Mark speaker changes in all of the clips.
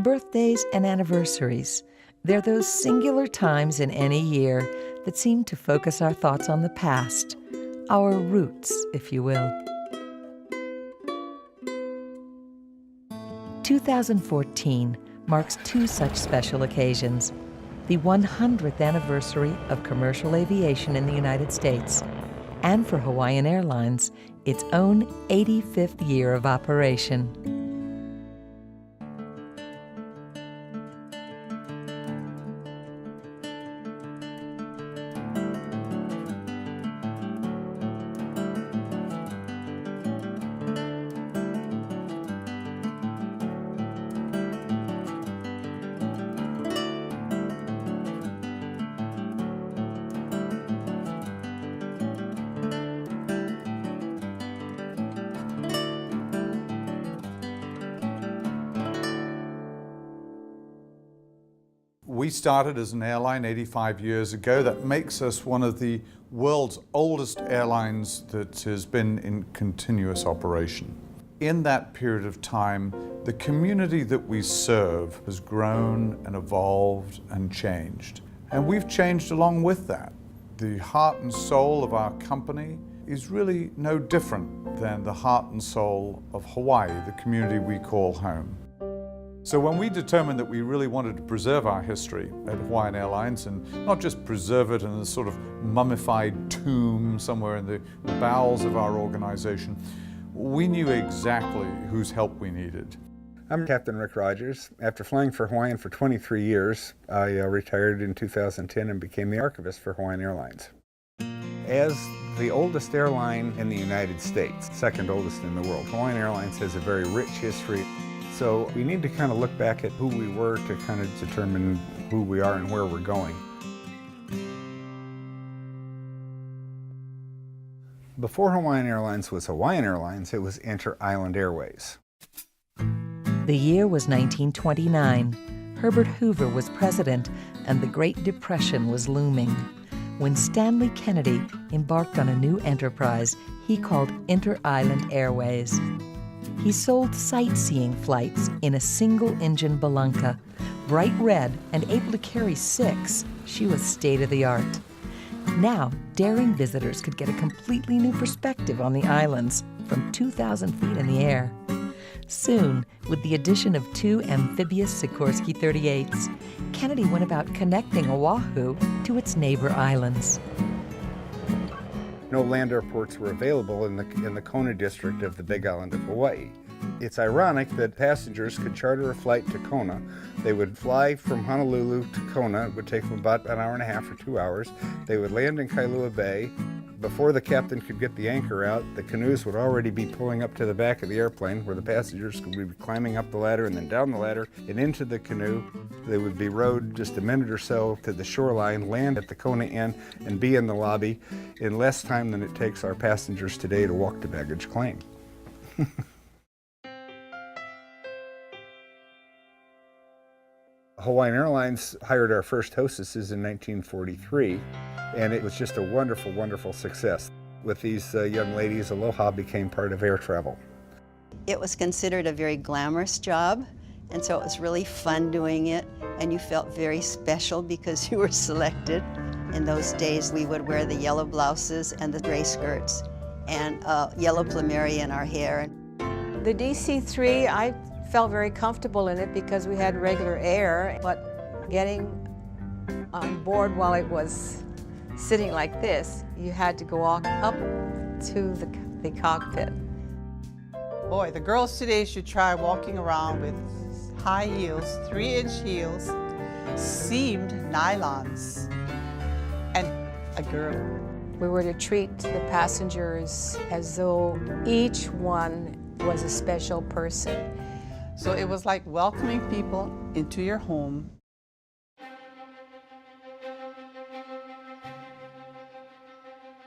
Speaker 1: Birthdays and anniversaries. They're those singular times in any year that seem to focus our thoughts on the past, our roots, if you will. 2014 marks two such special occasions: the 100th anniversary of commercial aviation in the United States, and for Hawaiian Airlines, its own 85th year of operation.
Speaker 2: We started as an airline 85 years ago. That makes us one of the world's oldest airlines that has been in continuous operation. In that period of time, the community that we serve has grown and evolved and changed. And we've changed along with that. The heart and soul of our company is really no different than the heart and soul of Hawaii, the community we call home. So when we determined that we really wanted to preserve our history at Hawaiian Airlines, and not just preserve it in a sort of mummified tomb somewhere in the bowels of our organization, we knew exactly whose help we needed.
Speaker 3: I'm Captain Rick Rogers. After flying for Hawaiian for 23 years, I retired in 2010 and became the archivist for Hawaiian Airlines. As the oldest airline in the United States, second oldest in the world, Hawaiian Airlines has a very rich history. So we need to kind of look back at who we were to kind of determine who we are and where we're going. Before Hawaiian Airlines was Hawaiian Airlines, it was Inter-Island Airways.
Speaker 1: The year was 1929. Herbert Hoover was president, and the Great Depression was looming, when Stanley Kennedy embarked on a new enterprise he called Inter-Island Airways. He sold sightseeing flights in a single-engine Belunca, bright red and able to carry 6. She was state-of-the-art. Now, daring visitors could get a completely new perspective on the islands from 2,000 feet in the air. Soon, with the addition of 2 amphibious Sikorsky 38s, Kennedy went about connecting Oahu to its neighbor islands.
Speaker 3: No land airports were available in the Kona district of the Big Island of Hawaii. It's ironic that passengers could charter a flight to Kona. They would fly from Honolulu to Kona. It would take them about an hour and a half or 2 hours. They would land in Kailua Bay. Before the captain could get the anchor out, the canoes would already be pulling up to the back of the airplane, where the passengers could be climbing up the ladder and then down the ladder and into the canoe. They would be rowed just a minute or so to the shoreline, land at the Kona Inn, and be in the lobby in less time than it takes our passengers today to walk to baggage claim. Hawaiian Airlines hired our first hostesses in 1943, and it was just a wonderful, wonderful success. With these young ladies, aloha became part of air travel.
Speaker 4: It was considered a very glamorous job, and so it was really fun doing it, and you felt very special because you were selected. In those days, we would wear the yellow blouses and the gray skirts, and yellow plumeria in our hair.
Speaker 5: The DC-3, I felt very comfortable in it because we had regular air, but getting on board while it was sitting like this, you had to go walk up to the cockpit.
Speaker 6: Boy, the girls today should try walking around with high heels, 3-inch heels, seamed nylons, and a girdle.
Speaker 5: We were to treat the passengers as though each one was a special person.
Speaker 6: So it was like welcoming people into your home.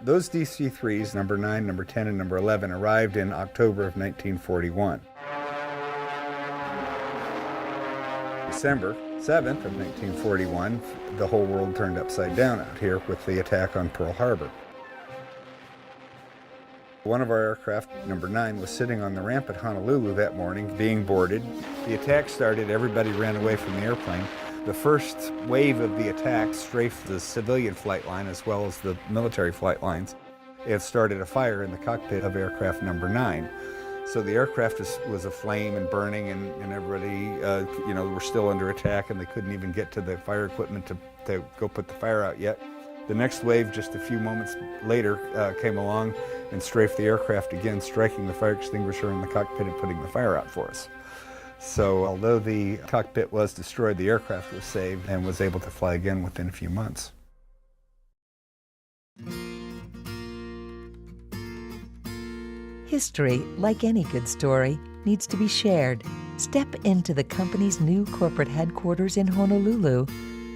Speaker 3: Those DC-3s, number 9, number 10, and number 11, arrived in October of 1941. December 7th of 1941, the whole world turned upside down out here with the attack on Pearl Harbor. One of our aircraft, number 9, was sitting on the ramp at Honolulu that morning, being boarded. The attack started, everybody ran away from the airplane. The first wave of the attack strafed the civilian flight line as well as the military flight lines. It started a fire in the cockpit of aircraft number 9. So the aircraft was aflame and burning, and everybody, were still under attack, and they couldn't even get to the fire equipment to go put the fire out yet. The next wave, just a few moments later, came along and strafed the aircraft again, striking the fire extinguisher in the cockpit and putting the fire out for us. So although the cockpit was destroyed, the aircraft was saved and was able to fly again within a few months.
Speaker 1: History, like any good story, needs to be shared. Step into the company's new corporate headquarters in Honolulu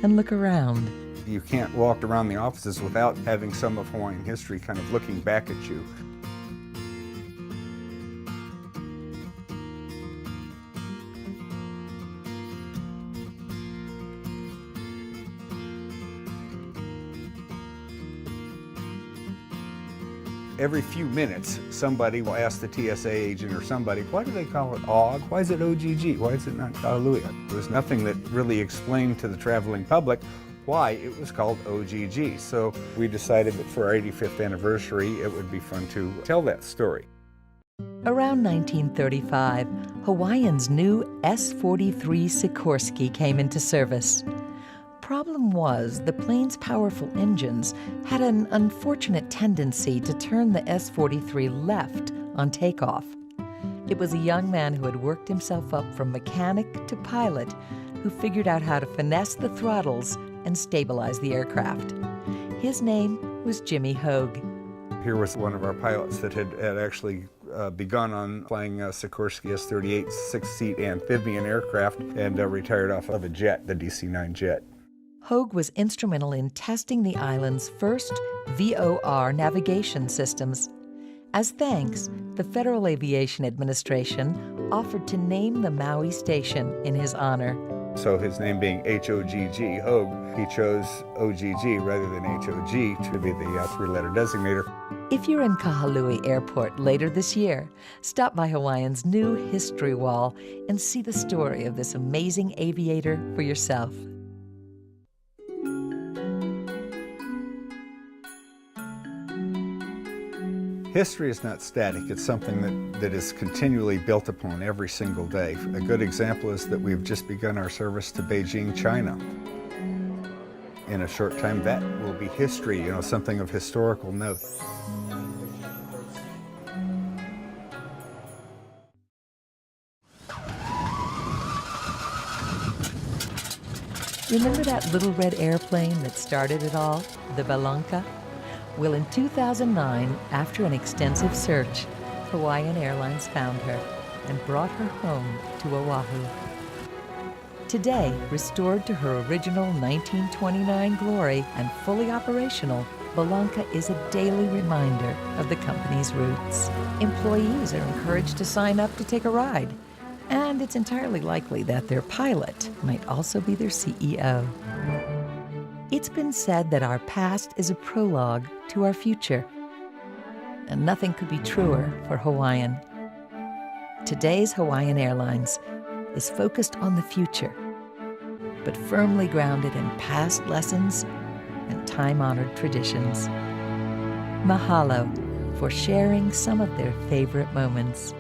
Speaker 1: and look around.
Speaker 3: You can't walk around the offices without having some of Hawaiian history kind of looking back at you. Every few minutes, somebody will ask the TSA agent or somebody, why do they call it OG? Why is it OGG? Why is it not Kahalui? There was nothing that really explained to the traveling public why it was called OGG. So we decided that for our 85th anniversary, it would be fun to tell that story.
Speaker 1: Around 1935, Hawaiian's new S-43 Sikorsky came into service. Problem was, the plane's powerful engines had an unfortunate tendency to turn the S-43 left on takeoff. It was a young man who had worked himself up from mechanic to pilot who figured out how to finesse the throttles and stabilize the aircraft. His name was Jimmy Hogue.
Speaker 3: Here was one of our pilots that had actually begun on flying a Sikorsky S-38 6-seat amphibian aircraft and retired off of a jet, the DC-9 jet.
Speaker 1: Hogue was instrumental in testing the island's first VOR navigation systems. As thanks, the Federal Aviation Administration offered to name the Maui station in his honor.
Speaker 3: So his name being H-O-G-G, Hogue, he chose OGG rather than H-O-G to be the three-letter designator.
Speaker 1: If you're in Kahalui Airport later this year, stop by Hawaiian's new history wall and see the story of this amazing aviator for yourself.
Speaker 3: History is not static. It's something that is continually built upon every single day. A good example is that we've just begun our service to Beijing, China. In a short time, that will be history, something of historical note.
Speaker 1: Remember that little red airplane that started it all, the Balanca? Well, in 2009, after an extensive search, Hawaiian Airlines found her and brought her home to Oahu. Today, restored to her original 1929 glory and fully operational, Balanca is a daily reminder of the company's roots. Employees are encouraged to sign up to take a ride, and it's entirely likely that their pilot might also be their CEO. It's been said that our past is a prologue to our future, and nothing could be truer for Hawaiian. Today's Hawaiian Airlines is focused on the future, but firmly grounded in past lessons and time-honored traditions. Mahalo for sharing some of their favorite moments.